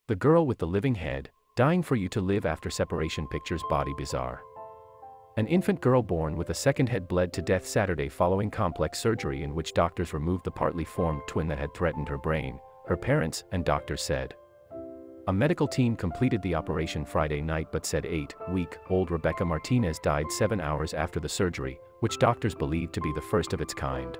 The girl with the living head, dying for you to live after separation pictures body bizarre. An infant girl born with a second head bled to death Saturday following complex surgery in which doctors removed the partly formed twin that had threatened her brain, her parents and doctors said. A medical team completed the operation Friday night but said 8-week-old Rebecca Martinez died 7 hours after the surgery, which doctors believed to be the first of its kind.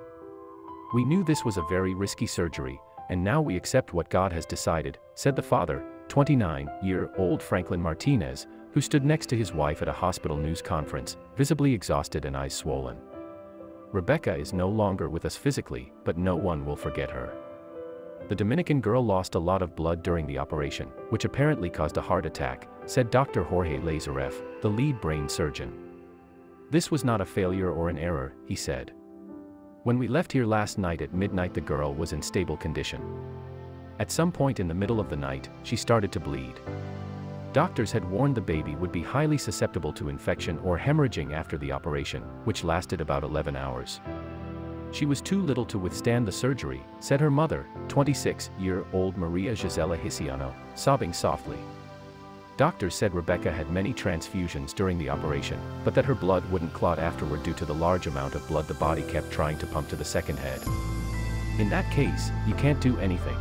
We knew this was a very risky surgery, and now we accept what God has decided, said the father, 29-year-old Franklin Martinez, who stood next to his wife at a hospital news conference, visibly exhausted and eyes swollen. Rebecca is no longer with us physically, but no one will forget her. The Dominican girl lost a lot of blood during the operation, which apparently caused a heart attack, said Dr. Jorge Lazareff, the lead brain surgeon. This was not a failure or an error, he said. When we left here last night at midnight, the girl was in stable condition. At some point in the middle of the night, she started to bleed. Doctors had warned the baby would be highly susceptible to infection or hemorrhaging after the operation, which lasted about 11 hours. She was too little to withstand the surgery, said her mother, 26-year-old Maria Gisela Hisiano, sobbing softly. Doctors said Rebecca had many transfusions during the operation, but that her blood wouldn't clot afterward due to the large amount of blood the body kept trying to pump to the second head. In that case, you can't do anything.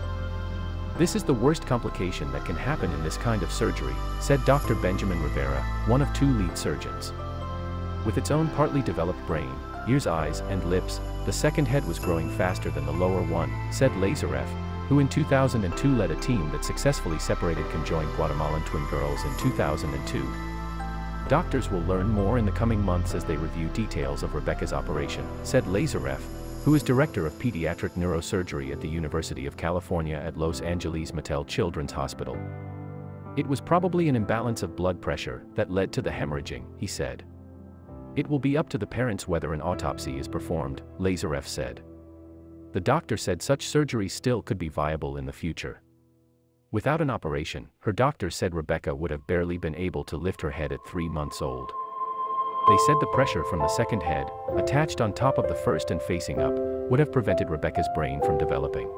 This is the worst complication that can happen in this kind of surgery, said Dr. Benjamin Rivera, one of 2 lead surgeons. With its own partly developed brain, ears, eyes, and lips, the second head was growing faster than the lower one, said Lazareff, who in 2002 led a team that successfully separated conjoined Guatemalan twin girls in 2002. Doctors will learn more in the coming months as they review details of Rebecca's operation, said Lazareff, who is director of pediatric neurosurgery at the University of California at Los Angeles Mattel Children's Hospital. It was probably an imbalance of blood pressure that led to the hemorrhaging, he said. It will be up to the parents whether an autopsy is performed, Lazareff said. The doctor said such surgery still could be viable in the future. Without an operation, her doctor said Rebecca would have barely been able to lift her head at 3 months old. They said the pressure from the second head, attached on top of the first and facing up, would have prevented Rebecca's brain from developing.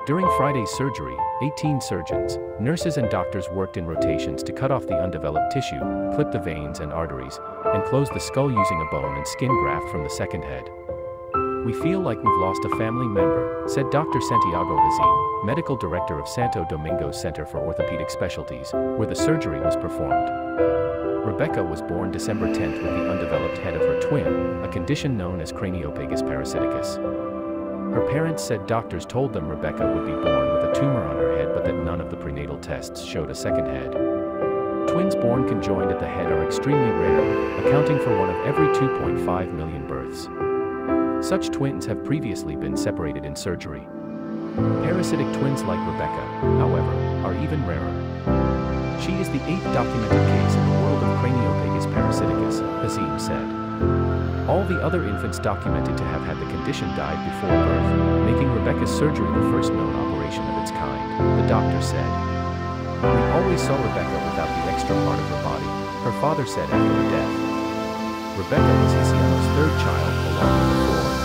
During Friday's surgery, 18 surgeons, nurses and doctors worked in rotations to cut off the undeveloped tissue, clip the veins and arteries, and close the skull using a bone and skin graft from the second head. We feel like we've lost a family member, said Dr. Santiago Vizin, medical director of Santo Domingo's Center for Orthopedic Specialties, where the surgery was performed. Rebecca was born December 10th with the undeveloped head of her twin, a condition known as craniopagus parasiticus. Her parents said doctors told them Rebecca would be born with a tumor on her head but that none of the prenatal tests showed a second head. Twins born conjoined at the head are extremely rare, accounting for 1 of every 2.5 million births. Such twins have previously been separated in surgery. Parasitic twins like Rebecca, however, are even rarer. She is the 8th documented case in the world of craniopagus parasiticus, Hazim said. All the other infants documented to have had the condition died before birth, making Rebecca's surgery the first known operation of its kind, the doctor said. We always saw Rebecca without the extra part of her body, her father said after her death. Rebecca was Hisiano's 3rd child along with the 4